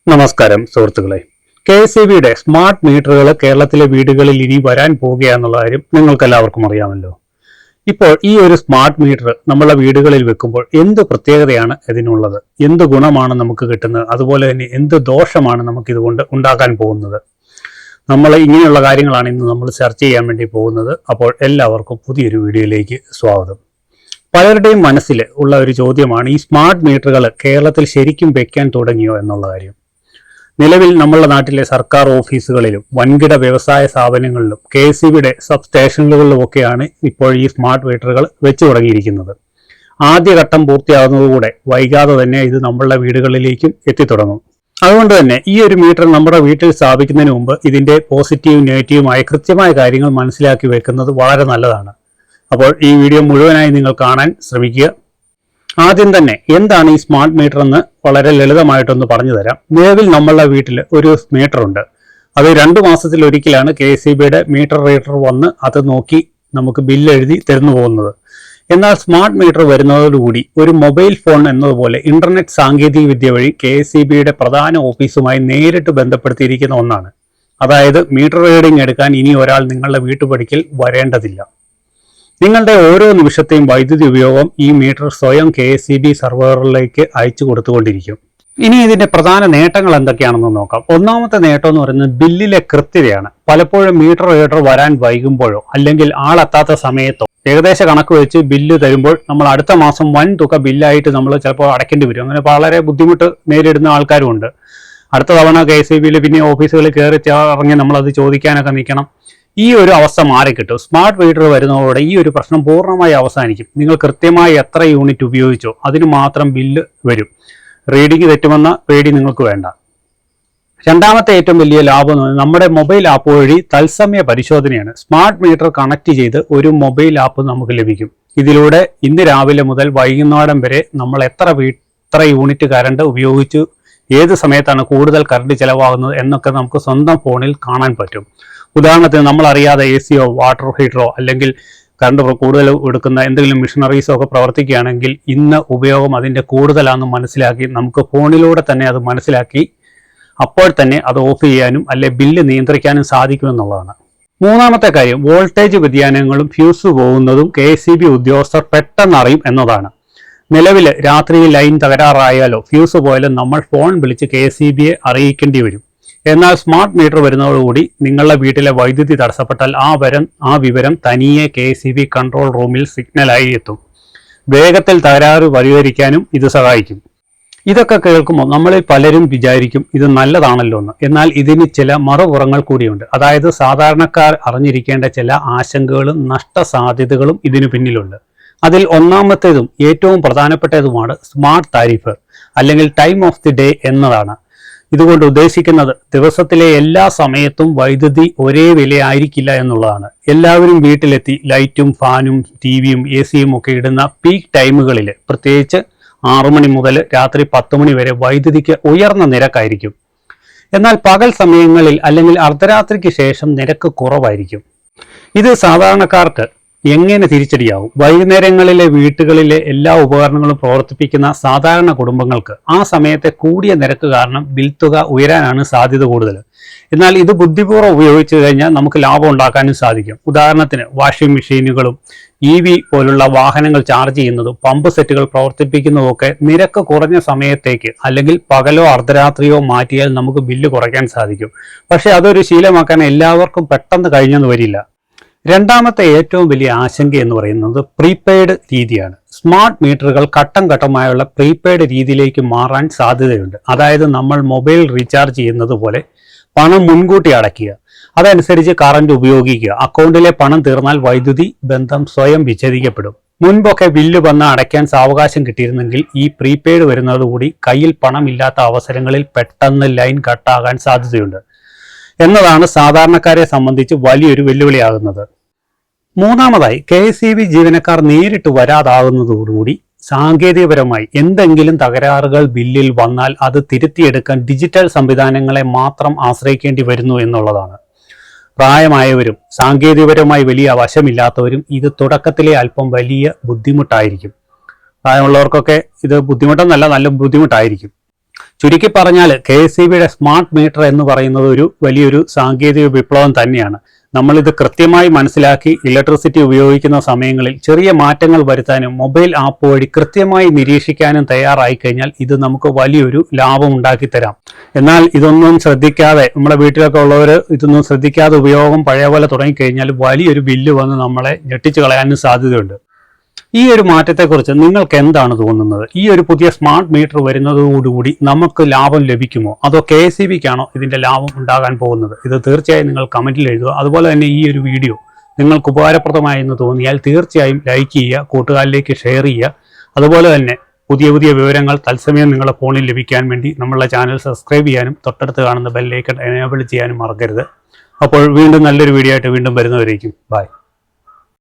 നമസ്കാരം സുഹൃത്തുക്കളെ. KSEBയുടെ സ്മാർട്ട് മീറ്ററുകൾ കേരളത്തിലെ വീടുകളിൽ ഇനി വരാൻ പോകുകയാണെന്നുള്ള കാര്യം നിങ്ങൾക്കെല്ലാവർക്കും അറിയാമല്ലോ. ഇപ്പോൾ ഈ ഒരു സ്മാർട്ട് മീറ്റർ നമ്മളെ വീടുകളിൽ വെക്കുമ്പോൾ എന്ത് പ്രത്യേകതയാണ് ഇതിനുള്ളത്, എന്ത് ഗുണമാണ് നമുക്ക് കിട്ടുന്നത്, അതുപോലെ തന്നെ എന്ത് ദോഷമാണ് നമുക്ക് ഇതുകൊണ്ട് ഉണ്ടാക്കാൻ പോകുന്നത്, നമ്മൾ ഇങ്ങനെയുള്ള കാര്യങ്ങളാണ് ഇന്ന് നമ്മൾ ചർച്ച ചെയ്യാൻ വേണ്ടി പോകുന്നത്. അപ്പോൾ എല്ലാവർക്കും പുതിയൊരു വീഡിയോയിലേക്ക് സ്വാഗതം. പലരുടെയും മനസ്സിൽ ഉള്ള ഒരു ചോദ്യമാണ് ഈ സ്മാർട്ട് മീറ്ററുകൾ കേരളത്തിൽ ശരിക്കും വെക്കാൻ തുടങ്ങിയോ എന്നുള്ള കാര്യം. നിലവിൽ നമ്മുടെ നാട്ടിലെ സർക്കാർ ഓഫീസുകളിലും വൻകിട വ്യവസായ സ്ഥാപനങ്ങളിലും KSEBയുടെ സബ് സ്റ്റേഷനുകളിലുമൊക്കെയാണ് ഇപ്പോൾ ഈ സ്മാർട്ട് മീറ്ററുകൾ വെച്ചു തുടങ്ങിയിരിക്കുന്നത്. ആദ്യഘട്ടം പൂർത്തിയാകുന്നതുകൂടെ വൈകാതെ തന്നെ ഇത് നമ്മളുടെ വീടുകളിലേക്കും എത്തിത്തുടങ്ങും. അതുകൊണ്ട് തന്നെ ഈ ഒരു മീറ്റർ നമ്മുടെ വീട്ടിൽ സ്ഥാപിക്കുന്നതിന് മുമ്പ് ഇതിന്റെ പോസിറ്റീവും നെഗറ്റീവുമായ കൃത്യമായ കാര്യങ്ങൾ മനസ്സിലാക്കി വെക്കുന്നത് വളരെ നല്ലതാണ്. അപ്പോൾ ഈ വീഡിയോ മുഴുവനായി നിങ്ങൾ കാണാൻ ശ്രമിക്കുക. ആദ്യം തന്നെ എന്താണ് ഈ സ്മാർട്ട് മീറ്റർ എന്ന് വളരെ ലളിതമായിട്ടൊന്ന് പറഞ്ഞു തരാം. നിലവിൽ നമ്മളുടെ വീട്ടിൽ ഒരു മീറ്റർ ഉണ്ട്. അത് 2 മാസത്തിലൊരിക്കലാണ് KSEBയുടെ മീറ്റർ റീഡർ വന്ന് അത് നോക്കി നമുക്ക് ബില്ല് എഴുതി തരുന്നു പോകുന്നത്. എന്നാൽ സ്മാർട്ട് മീറ്റർ വരുന്നതോടുകൂടി ഒരു മൊബൈൽ ഫോൺ എന്നതുപോലെ ഇന്റർനെറ്റ് സാങ്കേതിക വിദ്യ വഴി KSEBയുടെ പ്രധാന ഓഫീസുമായി നേരിട്ട് ബന്ധപ്പെടുത്തിയിരിക്കുന്ന ഒന്നാണ്. അതായത് മീറ്റർ റീഡിംഗ് എടുക്കാൻ ഇനി ഒരാൾ നിങ്ങളുടെ വീട്ടുപടിക്കൽ വരേണ്ടതില്ല. നിങ്ങളുടെ ഓരോ നിമിഷത്തെയും വൈദ്യുതി ഉപയോഗം ഈ മീറ്റർ സ്വയം KSEB സെർവറിലേക്ക് അയച്ചു കൊടുത്തുകൊണ്ടിരിക്കും. ഇനി ഇതിന്റെ പ്രധാന നേട്ടങ്ങൾ എന്തൊക്കെയാണെന്ന് നോക്കാം. ഒന്നാമത്തെ നേട്ടം എന്ന് പറയുന്നത് ബില്ലിലെ കൃത്യതയാണ്. പലപ്പോഴും മീറ്റർ റീഡർ വരാൻ വൈകുമ്പോഴോ അല്ലെങ്കിൽ ആളെത്താത്ത സമയത്തോ ഏകദേശ കണക്ക് വെച്ച് ബില്ല് തരുമ്പോൾ നമ്മൾ അടുത്ത മാസം വൻ തുക ബില്ലായിട്ട് നമ്മൾ ചിലപ്പോൾ അടയ്ക്കേണ്ടി വരും. അങ്ങനെ വളരെ ബുദ്ധിമുട്ട് നേരിടുന്ന ആൾക്കാരുമുണ്ട്. അടുത്ത തവണ KSEBയിൽ പിന്നെ ഓഫീസുകളിൽ കയറി ഇറങ്ങി നമ്മളത് ചോദിക്കാനൊക്കെ നിൽക്കണം. ഈ ഒരു അവസ്ഥ മാറിക്കിട്ടും. സ്മാർട്ട് മീറ്റർ വരുന്നതോടെ ഈ ഒരു പ്രശ്നം പൂർണ്ണമായി അവസാനിക്കും. നിങ്ങൾ കൃത്യമായി എത്ര യൂണിറ്റ് ഉപയോഗിച്ചോ അതിന് മാത്രം ബില്ല് വരും. റീഡിംഗ് തെറ്റുമെന്ന പേടി നിങ്ങൾക്ക് വേണ്ട. രണ്ടാമത്തെ ഏറ്റവും വലിയ ലാഭം നമ്മുടെ മൊബൈൽ ആപ്പ് വഴി തത്സമയ പരിശോധനയാണ്. സ്മാർട്ട് മീറ്റർ കണക്ട് ചെയ്ത് ഒരു മൊബൈൽ ആപ്പ് നമുക്ക് ലഭിക്കും. ഇതിലൂടെ ഇന്ന് രാവിലെ മുതൽ വൈകുന്നേരം വരെ നമ്മൾ എത്ര യൂണിറ്റ് കറണ്ട് ഉപയോഗിച്ചു, ഏത് സമയത്താണ് കൂടുതൽ കറണ്ട് ചിലവാകുന്നത് എന്നൊക്കെ നമുക്ക് സ്വന്തം ഫോണിൽ കാണാൻ പറ്റും. ഉദാഹരണത്തിന് നമ്മൾ അറിയാതെ AC വാട്ടർ ഹീറ്ററോ അല്ലെങ്കിൽ കറണ്ട് കൂടുതൽ എടുക്കുന്ന എന്തെങ്കിലും മെഷീനറീസോ ഒക്കെ പ്രവർത്തിക്കുകയാണെങ്കിൽ ഇന്ന് ഉപയോഗം അതിൻ്റെ കൂടുതലാണെന്ന് മനസ്സിലാക്കി നമുക്ക് ഫോണിലൂടെ തന്നെ അത് മനസ്സിലാക്കി അപ്പോൾ തന്നെ അത് ഓഫ് ചെയ്യാനും അല്ലെ ബില്ല് നിയന്ത്രിക്കാനും സാധിക്കുമെന്നുള്ളതാണ്. മൂന്നാമത്തെ കാര്യം വോൾട്ടേജ് വ്യതിയാനങ്ങളും ഫ്യൂസ് പോകുന്നതും KSEB ഉദ്യോഗസ്ഥർ പെട്ടെന്ന് അറിയും എന്നതാണ്. നിലവിൽ രാത്രിയിൽ ലൈൻ തകരാറായാലോ ഫ്യൂസ് പോയാലും നമ്മൾ ഫോൺ വിളിച്ച് KSEBയെ അറിയിക്കേണ്ടി വരും. എന്നാൽ സ്മാർട്ട് മീറ്റർ വരുന്നതോടുകൂടി നിങ്ങളുടെ വീട്ടിലെ വൈദ്യുതി തടസ്സപ്പെട്ടാൽ ആ വിവരം തനിയെ KSEB കൺട്രോൾ റൂമിൽ സിഗ്നലായി എത്തും. വേഗത്തിൽ തകരാറ് പരിഹരിക്കാനും ഇത് സഹായിക്കും. ഇതൊക്കെ കേൾക്കുമ്പോൾ നമ്മളിൽ പലരും വിചാരിക്കും ഇത് നല്ലതാണല്ലോ എന്ന്. എന്നാൽ ഇതിന് ചില മറുപുറങ്ങൾ കൂടിയുണ്ട്. അതായത് സാധാരണക്കാർ അറിഞ്ഞിരിക്കേണ്ട ചില ആശങ്കകളും നഷ്ടസാധ്യതകളും ഇതിനു പിന്നിലുണ്ട്. അതിൽ ഒന്നാമത്തേതും ഏറ്റവും പ്രധാനപ്പെട്ടതുമാണ് സ്മാർട്ട് താരിഫ് അല്ലെങ്കിൽ ടൈം ഓഫ് ദി ഡേ എന്നതാണ്. ഇതുകൊണ്ട് ഉദ്ദേശിക്കുന്നത് ദിവസത്തിലെ എല്ലാ സമയത്തും വൈദ്യുതി ഒരേ വിലയായിരിക്കില്ല എന്നുള്ളതാണ്. എല്ലാവരും വീട്ടിലെത്തി ലൈറ്റും ഫാനും TVയും AC-യും ഒക്കെ ഇടുന്ന പീക്ക് ടൈമുകളിൽ, പ്രത്യേകിച്ച് 6 മണി മുതൽ രാത്രി 10 മണി വരെ വൈദ്യുതിക്ക് ഉയർന്ന നിരക്കായിരിക്കും. എന്നാൽ പകൽ സമയങ്ങളിൽ അല്ലെങ്കിൽ അർദ്ധരാത്രിക്ക് ശേഷം നിരക്ക് കുറവായിരിക്കും. ഇത് സാധാരണക്കാർക്ക് എങ്ങനെ തിരിച്ചടിയാവും? വൈകുന്നേരങ്ങളിലെ വീട്ടുകളിലെ എല്ലാ ഉപകരണങ്ങളും പ്രവർത്തിപ്പിക്കുന്ന സാധാരണ കുടുംബങ്ങൾക്ക് ആ സമയത്തെ കൂടിയ നിരക്ക് കാരണം ബിൽ തുക ഉയരാനാണ് സാധ്യത കൂടുതൽ. എന്നാൽ ഇത് ബുദ്ധിപൂർവ്വം ഉപയോഗിച്ചു കഴിഞ്ഞാൽ നമുക്ക് ലാഭം ഉണ്ടാക്കാനും സാധിക്കും. ഉദാഹരണത്തിന് വാഷിംഗ് മെഷീനുകളും EV പോലുള്ള വാഹനങ്ങൾ ചാർജ് ചെയ്യുന്നതും പമ്പ് സെറ്റുകൾ പ്രവർത്തിപ്പിക്കുന്നതും ഒക്കെ നിരക്ക് കുറഞ്ഞ സമയത്തേക്ക് അല്ലെങ്കിൽ പകലോ അർദ്ധരാത്രിയോ മാറ്റിയാൽ നമുക്ക് ബില്ല് കുറയ്ക്കാൻ സാധിക്കും. പക്ഷെ അതൊരു ശീലമാക്കാൻ എല്ലാവർക്കും പെട്ടെന്ന് കഴിഞ്ഞെന്ന് വരില്ല. രണ്ടാമത്തെ ഏറ്റവും വലിയ ആശങ്ക എന്ന് പറയുന്നത് പ്രീപെയ്ഡ് രീതിയാണ്. സ്മാർട്ട് മീറ്ററുകൾ ഘട്ടം ഘട്ടമായുള്ള പ്രീപെയ്ഡ് രീതിയിലേക്ക് മാറാൻ സാധ്യതയുണ്ട്. അതായത് നമ്മൾ മൊബൈൽ റീചാർജ് ചെയ്യുന്നത് പോലെ പണം മുൻകൂട്ടി അടയ്ക്കുക, അതനുസരിച്ച് കറണ്ട് ഉപയോഗിക്കുക. അക്കൗണ്ടിലെ പണം തീർന്നാൽ വൈദ്യുതി ബന്ധം സ്വയം വിച്ഛേദിക്കപ്പെടും. മുൻപൊക്കെ ബില്ല് വന്ന് അടയ്ക്കാൻ സാവകാശം കിട്ടിയിരുന്നെങ്കിൽ ഈ പ്രീപെയ്ഡ് വരുന്നതുകൂടി കയ്യിൽ പണമില്ലാത്ത അവസരങ്ങളിൽ പെട്ടെന്ന് ലൈൻ കട്ടാകാൻ സാധ്യതയുണ്ട് എന്നതാണ് സാധാരണക്കാരെ സംബന്ധിച്ച് വലിയൊരു വെല്ലുവിളിയാകുന്നത്. മൂന്നാമതായി KSEB ജീവനക്കാർ നേരിട്ട് വരാതാകുന്നതോടുകൂടി സാങ്കേതികപരമായി എന്തെങ്കിലും തകരാറുകൾ ബില്ലിൽ വന്നാൽ അത് തിരുത്തിയെടുക്കാൻ ഡിജിറ്റൽ സംവിധാനങ്ങളെ മാത്രം ആശ്രയിക്കേണ്ടി വരുന്നു എന്നുള്ളതാണ്. പ്രായമായവരും സാങ്കേതികപരമായി വലിയ വശമില്ലാത്തവരും ഇത് തുടക്കത്തിലെ അല്പം വലിയ ബുദ്ധിമുട്ടായിരിക്കും. പ്രായമുള്ളവർക്കൊക്കെ ഇത് ബുദ്ധിമുട്ടെന്നല്ല, നല്ല ബുദ്ധിമുട്ടായിരിക്കും. ചുരുക്കി പറഞ്ഞാൽ KSEBയുടെ സ്മാർട്ട് മീറ്റർ എന്ന് പറയുന്നത് ഒരു വലിയൊരു സാങ്കേതിക വിപ്ലവം തന്നെയാണ്. നമ്മളിത് കൃത്യമായി മനസ്സിലാക്കി ഇലക്ട്രിസിറ്റി ഉപയോഗിക്കുന്ന സമയങ്ങളിൽ ചെറിയ മാറ്റങ്ങൾ വരുത്താനും മൊബൈൽ ആപ്പ് വഴി കൃത്യമായി നിരീക്ഷിക്കാനും തയ്യാറായി കഴിഞ്ഞാൽ ഇത് നമുക്ക് വലിയൊരു ലാഭം ഉണ്ടാക്കി തരാം. എന്നാൽ ഇതൊന്നും ശ്രദ്ധിക്കാതെ നമ്മുടെ വീട്ടിലൊക്കെ ഉള്ളവർ ഇതൊന്നും ശ്രദ്ധിക്കാതെ ഉപയോഗം പഴയ പോലെ തുടങ്ങിക്കഴിഞ്ഞാൽ വലിയൊരു ബില്ല് വന്ന് നമ്മളെ ഞെട്ടിച്ചു കളയാനും സാധ്യതയുണ്ട്. ഈ ഒരു മാറ്റത്തെക്കുറിച്ച് നിങ്ങൾക്ക് എന്താണ് തോന്നുന്നത്? ഈ ഒരു പുതിയ സ്മാർട്ട് മീറ്റർ വരുന്നതോടുകൂടി നമുക്ക് ലാഭം ലഭിക്കുമോ, അതോ KSEBിക്കാണോ ഇതിന്റെ ലാഭം ഉണ്ടാകാൻ പോകുന്നത്? ഇത് തീർച്ചയായും നിങ്ങൾ കമന്റിൽ എഴുതുക. അതുപോലെ തന്നെ ഈ ഒരു വീഡിയോ നിങ്ങൾക്ക് ഉപകാരപ്രദമായി എന്ന് തോന്നിയാൽ തീർച്ചയായും ലൈക്ക് ചെയ്യുക, കൂട്ടുകാരിലേക്ക് ഷെയർ ചെയ്യുക. അതുപോലെ തന്നെ പുതിയ പുതിയ വിവരങ്ങൾ തത്സമയം നിങ്ങളുടെ ഫോണിൽ ലഭിക്കാൻ വേണ്ടി നമ്മളുടെ ചാനൽ സബ്സ്ക്രൈബ് ചെയ്യാനും തൊട്ടടുത്ത് കാണുന്ന ബെൽ ഐക്കൺ എനേബിൾ ചെയ്യാനും മറക്കരുത്. അപ്പോൾ വീണ്ടും നല്ലൊരു വീഡിയോ ആയിട്ട് വീണ്ടും വരുന്നവരേക്കും ബൈ.